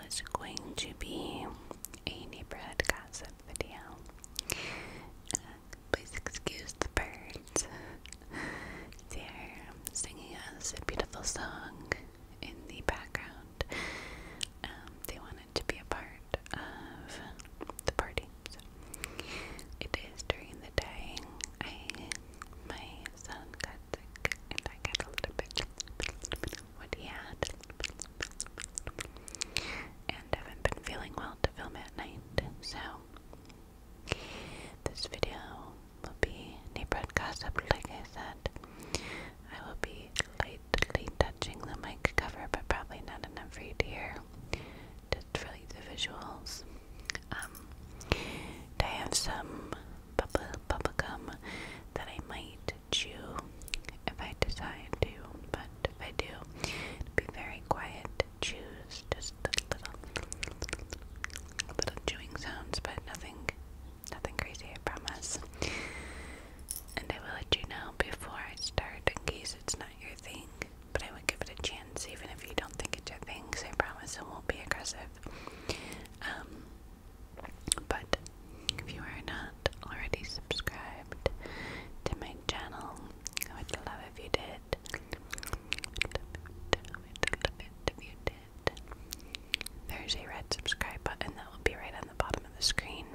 is going to be a neighborhood gossip video. Please excuse the birds. They're singing us a beautiful song in the background. They wanted to be a part of the party. So it is during the day. My son got sick and I got a little bit of what he had. And haven't been feeling well to film at night. So this video will be neighborhood gossip, like I said. I will be lightly touching the mic cover, but probably not enough for you to hear. Just really the visuals. I have some bubble gum that I might chew if I decide to, but if I do, it'll be very quiet chews, just little chewing sounds, but nothing crazy, I promise. And I will let you know before I start in case it's not your thing, but I would give it a chance even if you don't think it's your thing, so I promise it won't be aggressive. But if you are not already subscribed to my channel, I would love if you did. If you did. There's a red subscribe button that will be right on the bottom of the screen.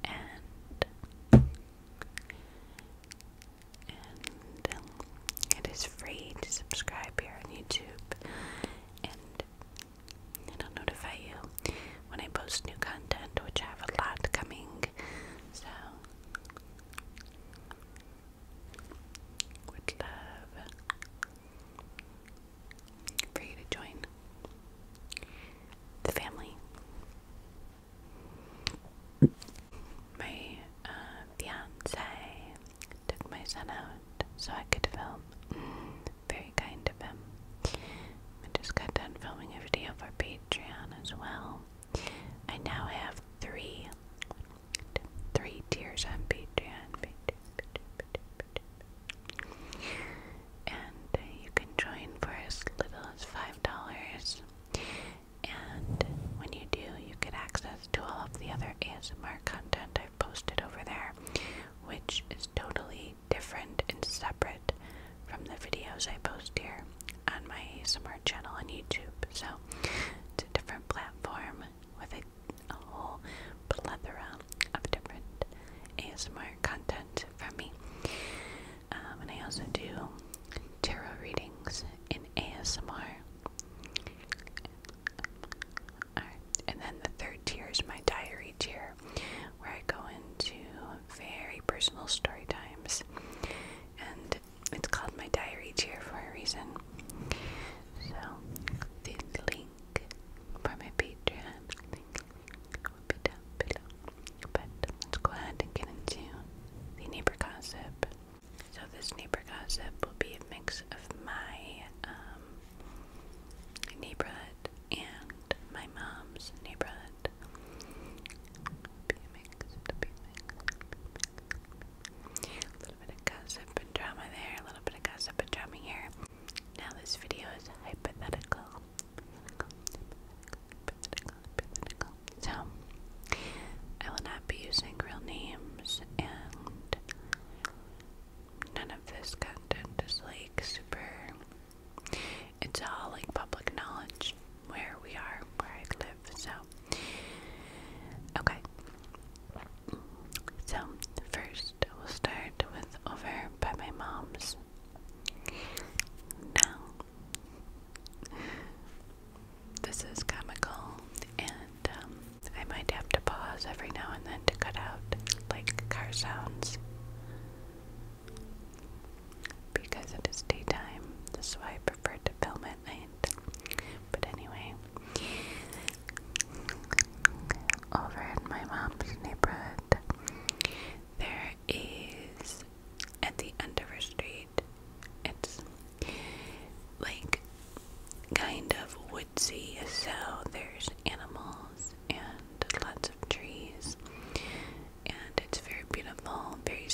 And it is free to subscribe here on YouTube. And it'll notify you when I post new content, which I have a lot coming. So would love for you to join the family. My fiance took my son out so I could film. Very kind of him. I just got done filming a video for Patreon as well. I now have three tiers on Patreon. And you can join for as little as $5. And when you do, you get access to all of the other ASMR content I've posted over there, which is totally different and separate from the videos I post here on my ASMR channel on YouTube. So it's a different platform with a whole plethora of different ASMR content from me. And I also do tarot readings in ASMR. And then the third tier is my diary tier, where I go into very personal story times. And it's called my diary tier for a reason. So the link for my Patreon will be down below. But let's go ahead and get into the neighbor gossip. So this neighbor gossip will be a mix of my neighborhood and my mom's neighborhood. A little bit of gossip and drama there, a little bit of gossip and drama here. Now this video is hypothetical. So I will not be using real names, and none of this content is like super. It's all like public knowledge where we are, where I live. So okay. So first we'll start with over by my mom's. Now this is comical, and I might have to pause every now and then to cut out like car sounds because it is daytime. This is why I prefer to film at night. But anyway, over in my mom's neighborhood, there is, at the end of her street, it's like kind of woodsy, so there's animals and lots of trees, and it's very beautiful, very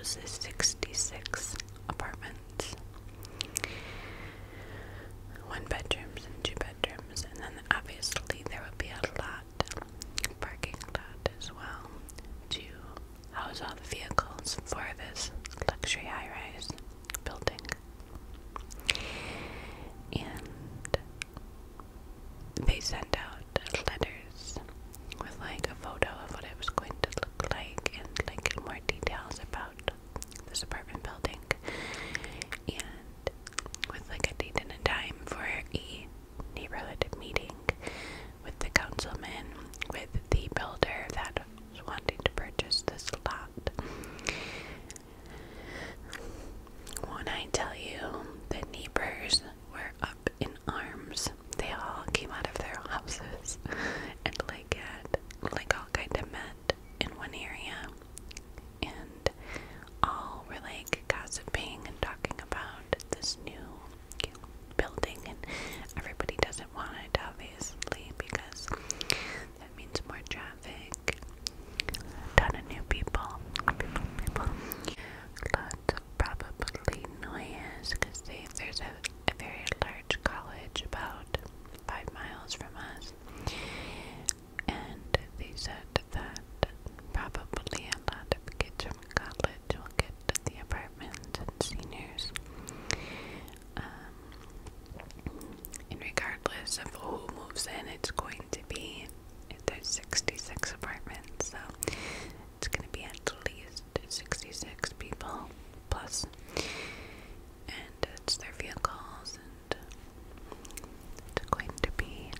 house is 66 apartments, 1 bedrooms and 2 bedrooms, and then obviously there will be a lot, parking lot as well, to house all the vehicles for this luxury high-rise building. And they sent out letters with like a photo of what it was going to look like and like more details about this apartment building, and with like a date and a time for a neighborhood meeting with the councilman, with the builder that was wanting to purchase this lot. When I tell you, the neighbors were up in arms. They all came out of their houses and like all kind of met in one area, and all were like gossiping and talking about this new building, and everybody doesn't want it obviously because that means more traffic, a ton of new people. Lots of probably noise because there's a very large college about 5 miles from us, and they said that probably a lot of kids from college will get to the apartments and seniors. And regardless of who moves in, it's going to be, there's 66 apartments, so it's going to be at least 66 people plus, and it's their vehicles, and it's going to be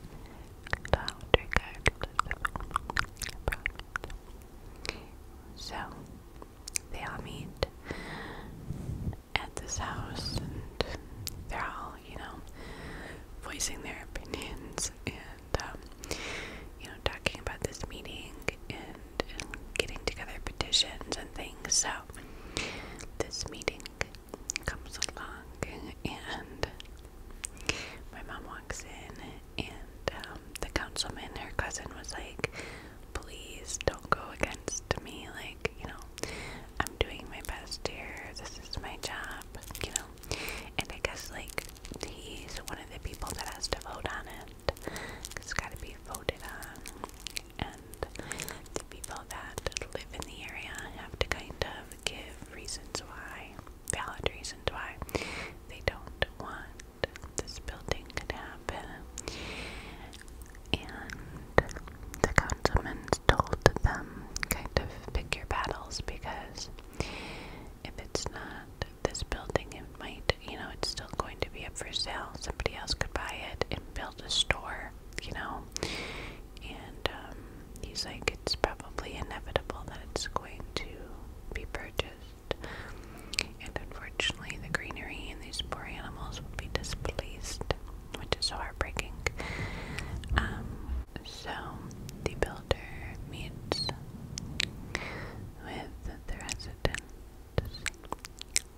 loud regardless of apartment. So they all meet at this house, and they're all, voicing their opinions and, talking about this meeting and getting together petitions and things. So this meeting comes along, and my mom walks in, and the councilman, her cousin, was like, please don't go against me, like, I'm doing my best here, this is my job, and I guess, like, he's one of the people that has to vote on it, it's gotta be voted on, and the people that live in the area have to kind of give reasons why, valid reasons why they don't want this building to happen. And the councilman's told them kind of pick your battles, because if it's not this building, it might, it's still going to be up for sale. Somebody else could buy it and build a store, and he's like, it's probably inevitable that it's going to be purchased, and unfortunately the greenery and these poor animals will be displaced, which is so heartbreaking. So the builder meets with the residents.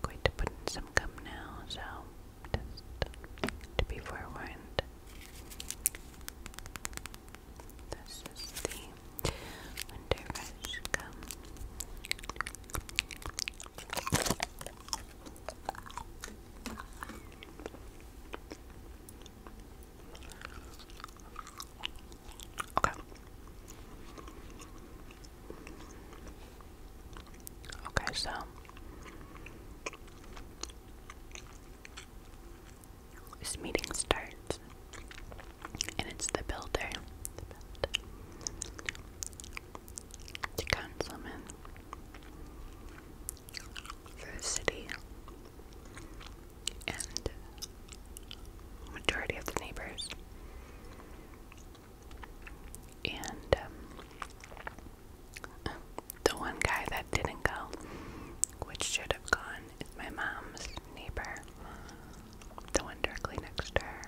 Going to put in some gum now, so just to be forewarned. This is the Winter Fresh gum. Okay, so this meeting starts, and it's the builder, the councilman for the city, and majority of the neighbors. And the one guy that didn't go, which should have gone, is my mom's neighbor, the one directly next to her.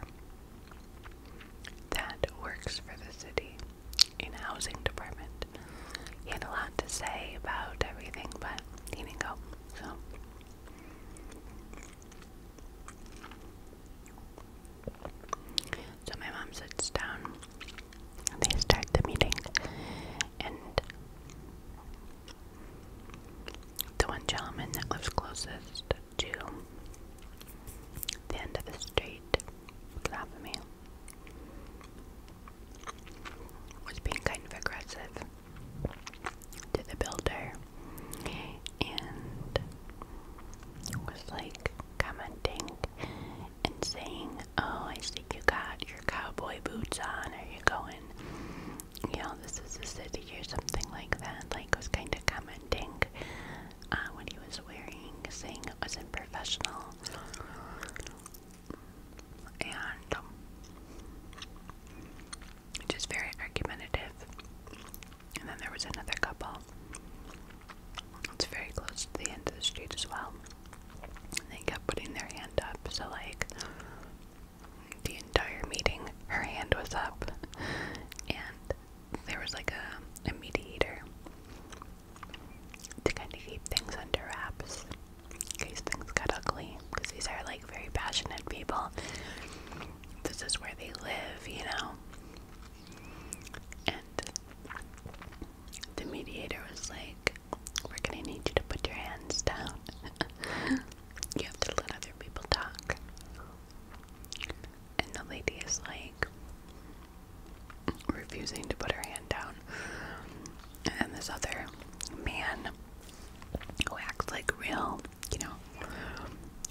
woman that lives closest to the end of the street, south of me, was being kind of aggressive to the builder and was like commenting and saying, "Oh, I see you got your cowboy boots on. Are you going, this is the city," or something like that. Like, was kind of commenting on what he was wearing, saying it wasn't professional. And just very argumentative. And then there was another couple. It's very close to the end of the street as well. And they kept putting their hand up. So, like, the entire meeting, her hand was up. And there was like a mediator to kind of keep things under wraps in case things got ugly. Because these are like very passionate people. This is where they live. And the mediator was like, "We're gonna need you to put your hands down. You have to let other people talk." And the lady is like refusing to put her hand down. And this other man who acts like real,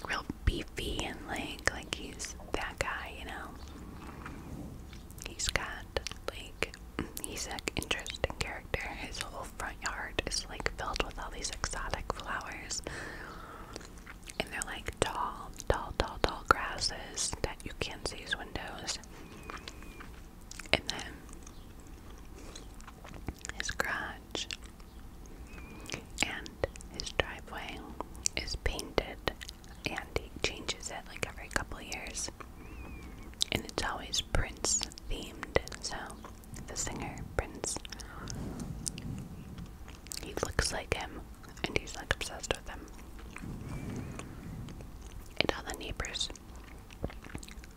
real beefy and like he's that guy, he's an interesting character. His whole front yard is like filled with all these exotic flowers. And they're like tall grasses that you can't see his windows. And then his garage and his driveway is painted, and he changes it like every couple years. And it's always Prince themed. So the singer Prince, he looks like him, and he's like obsessed with him. And all the neighbors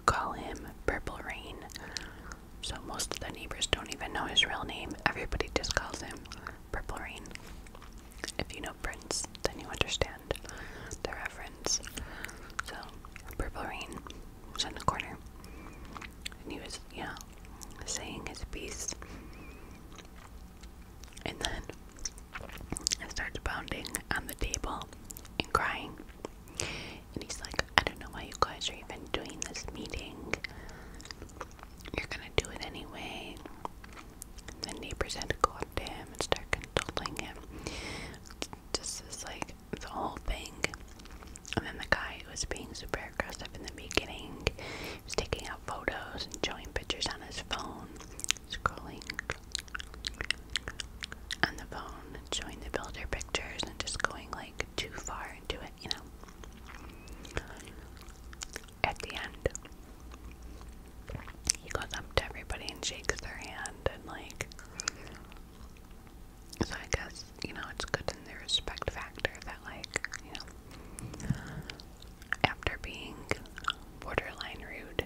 call him Purple Rain. So most of the neighbors don't even know his real name. Everybody just calls him Purple Rain. If you know Prince, then you understand the reference. So Purple Rain was in the corner, and he was, saying his piece. And then I started pounding on the table and crying. And he's like, "I don't know why you guys are even doing this meeting. You're gonna do it anyway." And the neighbors had to go up to him and start consoling him. Just as like the whole thing. And then the guy who was being super aggressive in the beginning was taking out photos and showing pictures on his phone, scrolling on the phone and showing the builder pictures and just going like too far into it, At the end, he goes up to everybody and shakes their hand, and like, so I guess, it's good in the respect factor that like, after being borderline rude,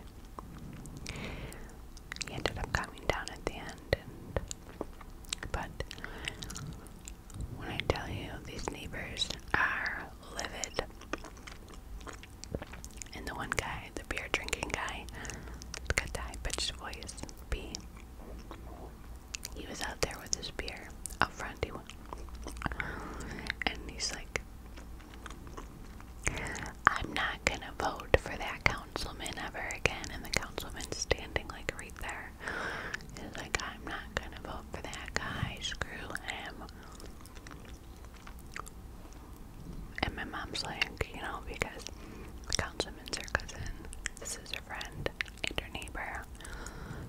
he ended up calming down at the end. But when I tell you, these neighbors are livid. And the one guy, the beer drinking guy, got the high pitched voice, B. He was out there with his beer up front. And he's like, "I'm not gonna vote for that councilman ever again." And the councilman's standing like right there. He's like, "I'm not gonna vote for that guy. Screw him." And my mom's like, because the councilman's her cousin, this is her friend and her neighbor.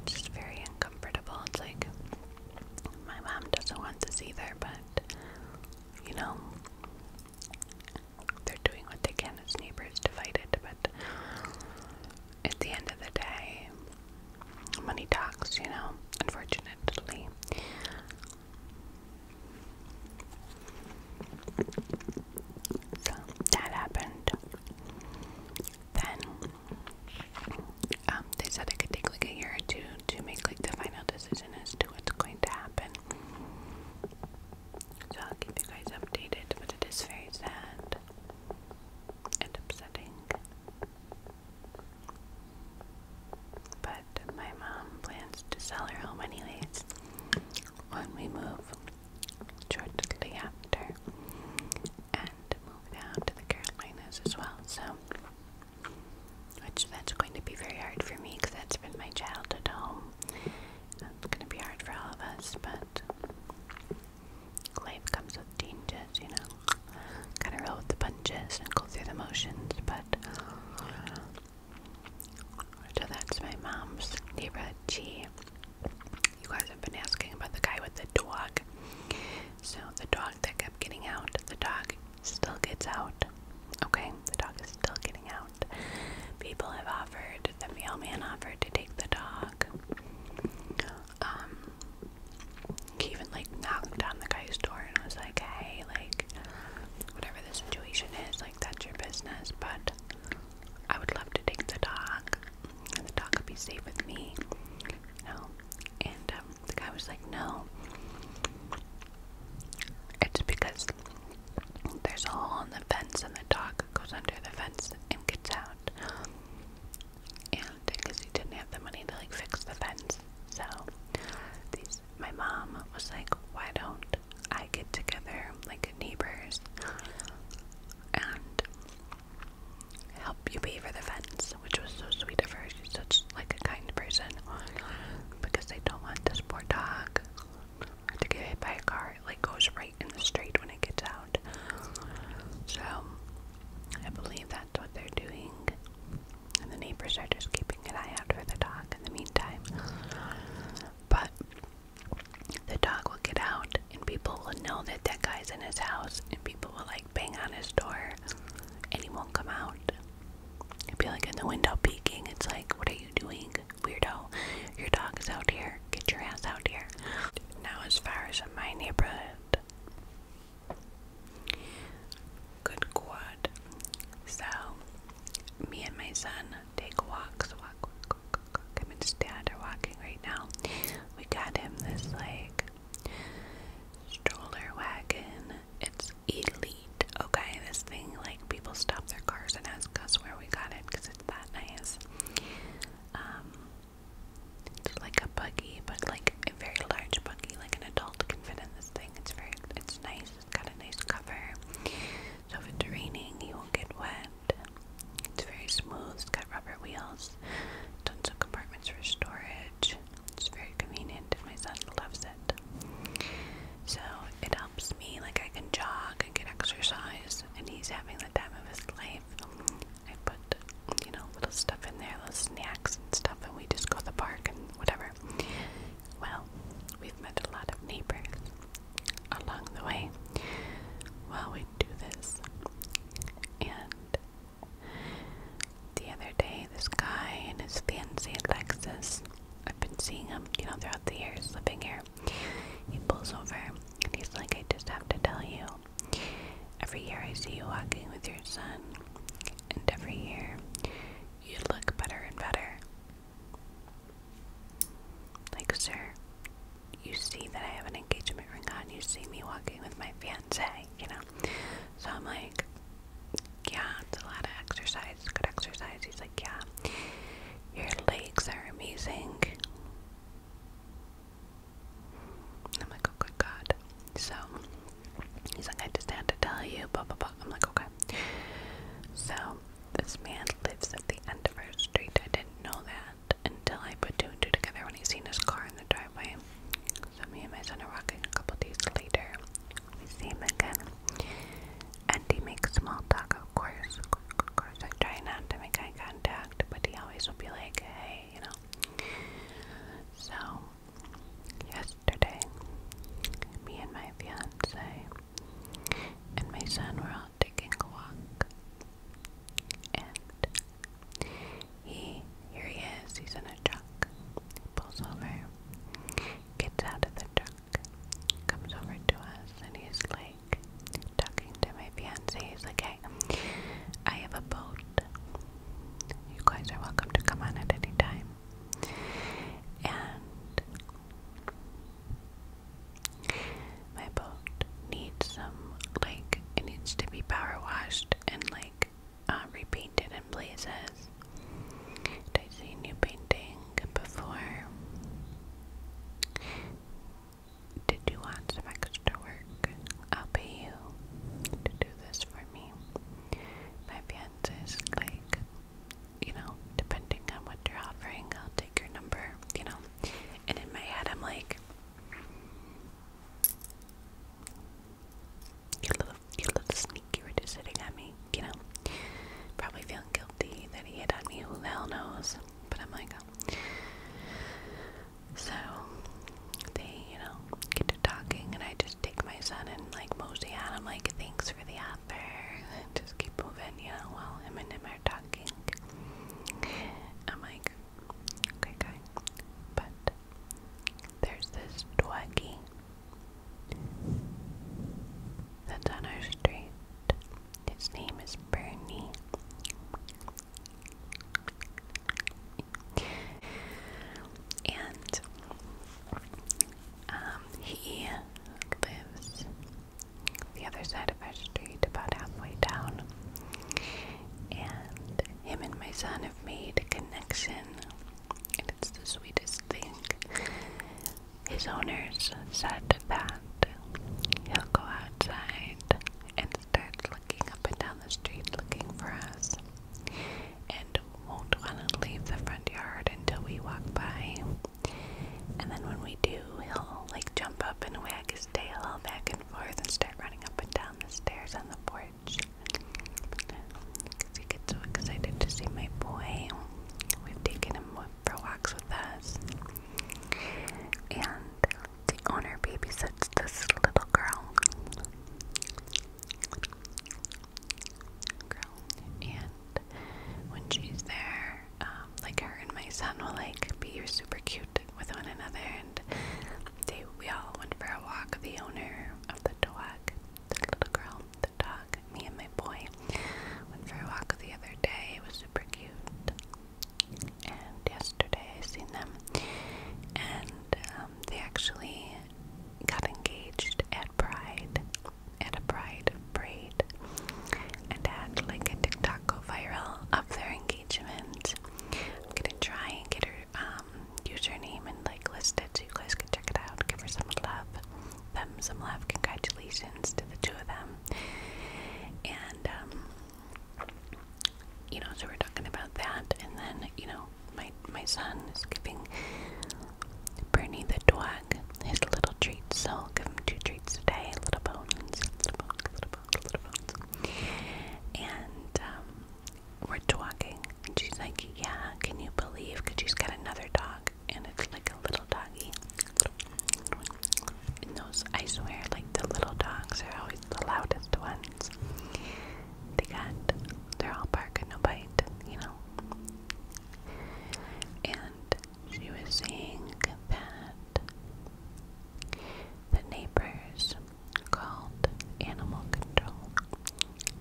Just very uncomfortable. It's like, my mom doesn't want this either, but they're doing what they can as neighbors to fight it. But at the end of the day, money talks, unfortunately. So that happened. Then they said it could take like a year or two to make like the final decision as to what's going to happen. So I'll keep you guys updated. OMG. You guys have been asking about the guy with the dog. So the dog that kept getting out, the dog still gets out. Okay, the dog is still getting out. People have offered, the mailman offered to take the dog. He even like knocked on the guy's door and was like, hey, like, whatever the situation is, like, that's your business, but I would love to take the dog, and the dog could be safe with me, you know. And the guy was like, no, it's because there's a hole in the fence and the dog goes under the fence and gets out. And because he didn't have the money to like fix the fence, so my mom was like, why don't I get together like neighbors and help you pay for the fence, which was so sweet of her. She's such like a kind person, because they don't want this poor dog to get hit by a car. It like goes right in the street when it gets out. So I believe that's what they're doing, and the neighbors are just keeping an eye out for the dog in the meantime. But the dog will get out and people will know that that guy's in his house, and people will like bang on his door and he won't come out. He'll be like in the window peeking. It's like, what are you doing, weirdo? Your dog is out here. Get your ass out here. Now as far as my neighborhood, good quad. So me and my son take walks. Him and his dad are walking right now. We got him this like stroller wagon. It's elite, okay? This thing, like, people stop their cars and ask us where we got it because it's that nice. It's like a buggy, but like a very large buggy, like an adult can fit in this thing. It's nice. It's got a nice cover, so if it's raining, you won't get wet. It's very smooth. It's got rubber son have made a connection, and it's the sweetest thing. His owners said that he'll go outside and start looking up and down the street looking for us, and won't want to leave the front yard until we walk by. And then when we do, he'll like jump up and wag his tail back and forth and start running up and down the stairs on the porch. Because he gets so excited to see my boy. We've taken him for walks with us. And the owner babysits this little girl. And when she's there, like her and my son will like be super cute with one another, and we all went for a walk. The owner of the dog, the little girl, the dog, me and my boy went for a walk the other day. It was super cute. And yesterday I seen them, and they actually got engaged at Pride, at a Pride parade, and had like a TikTok go viral of their engagement. I'm gonna try and get her username and like list it so you guys can check it out. Give her some love, them some love. Congratulations to the two of them. And you know, so we're talking about that, and then you know, my son is giving Bernie the dog his little treats, so I'll give him 2 treats a day, little bones, little bones, little bones, little bones. And we're talking, and she's like, yeah, can you believe, because she's got another dog, and it's like a little doggy. And those, I swear, like the little dogs are always the loudest ones. They're all bark and no bite, you know. And she was saying that the neighbors called animal control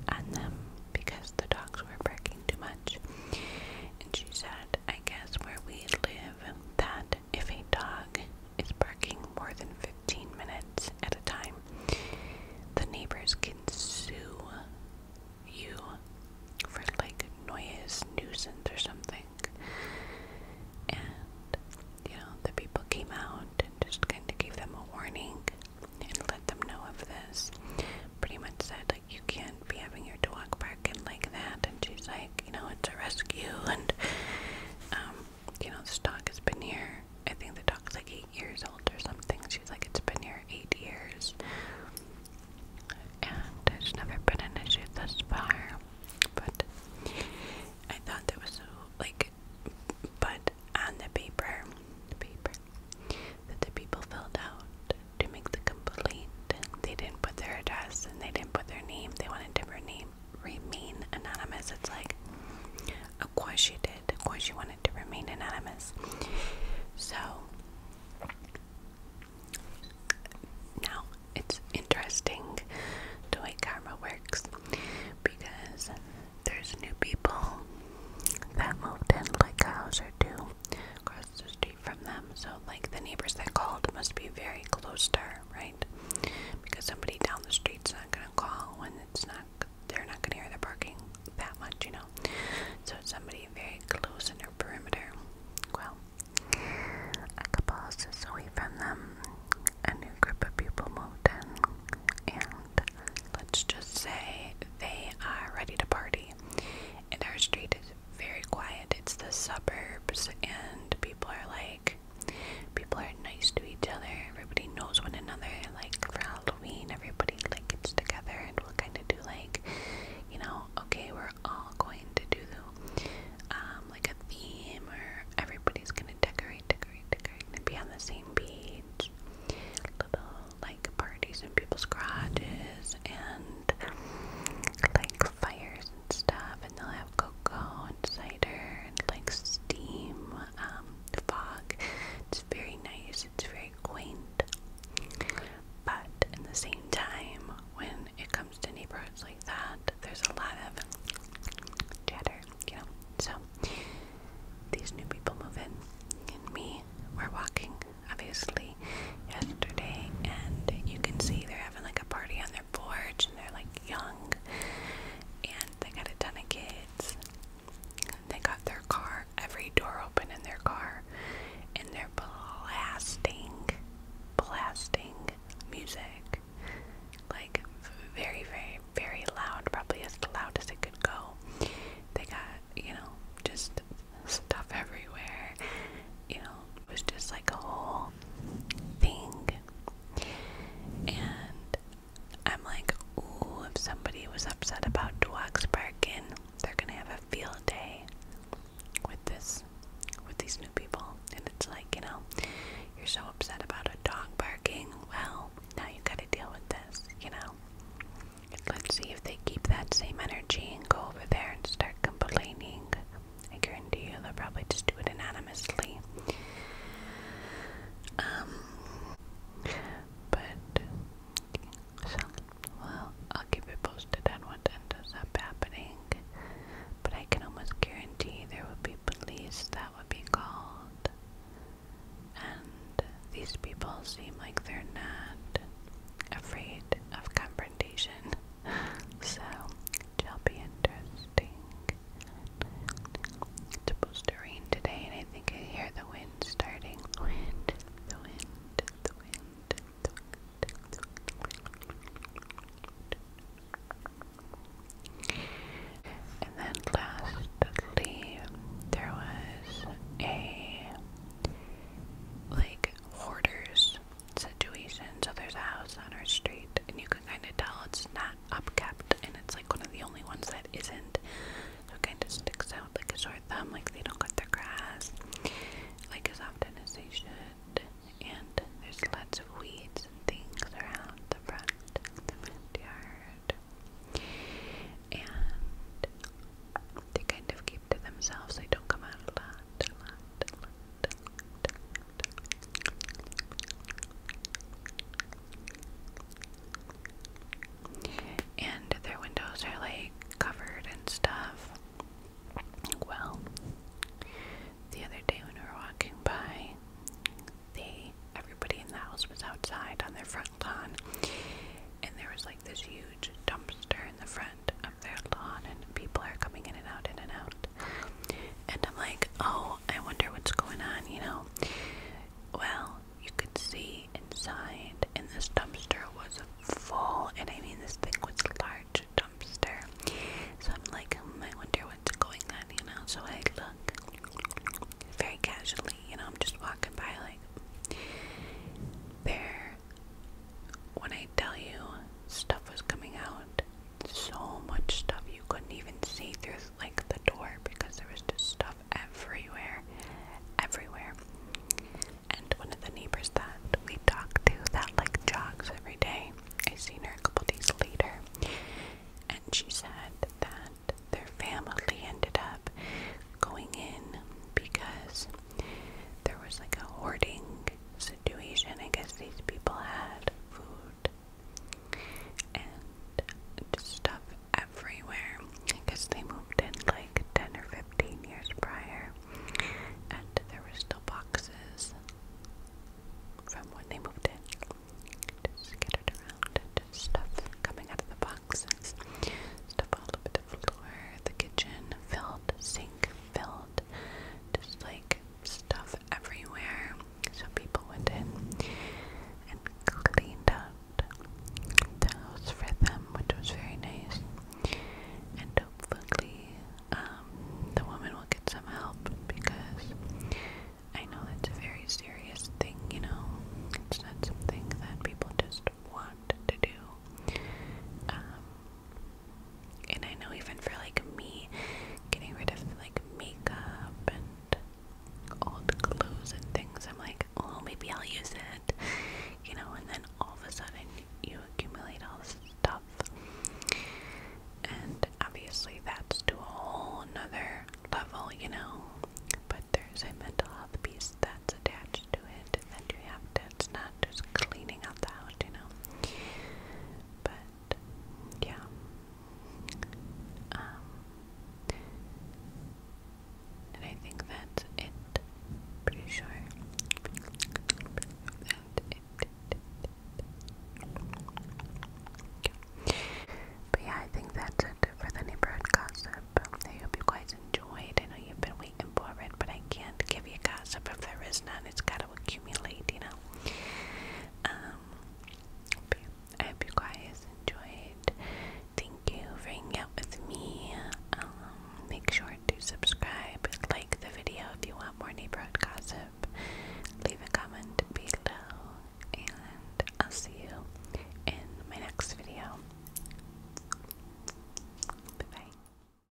on them because the dogs were barking too much. And she said, I guess where we live, that if a dog is barking more than 15 minutes at a time, the neighbors can sue you for like noise nuisance or something. And you know, the people came out and just kind of gave them a warning and let them know of this. Pretty much said like, you can't be having your dog barking like that. And she's like, you know, it's a rescue, and you know, this dog has been here, I think the dog's like 8 years old or something. She's like, it's been here 8 years, and there's never been an issue thus far. But I thought that was so like, but on the paper that the people filled out to make the complaint, they didn't put their address and they didn't put their name. They wanted to remain anonymous. It's like, of course she did. Of course she wanted to remain anonymous. So now it's interesting the way karma works, because there's new people that moved in like a house or 2 across the street from them. So like the neighbors that called must be very close to her, right? Because somebody down the street's not gonna call when it's not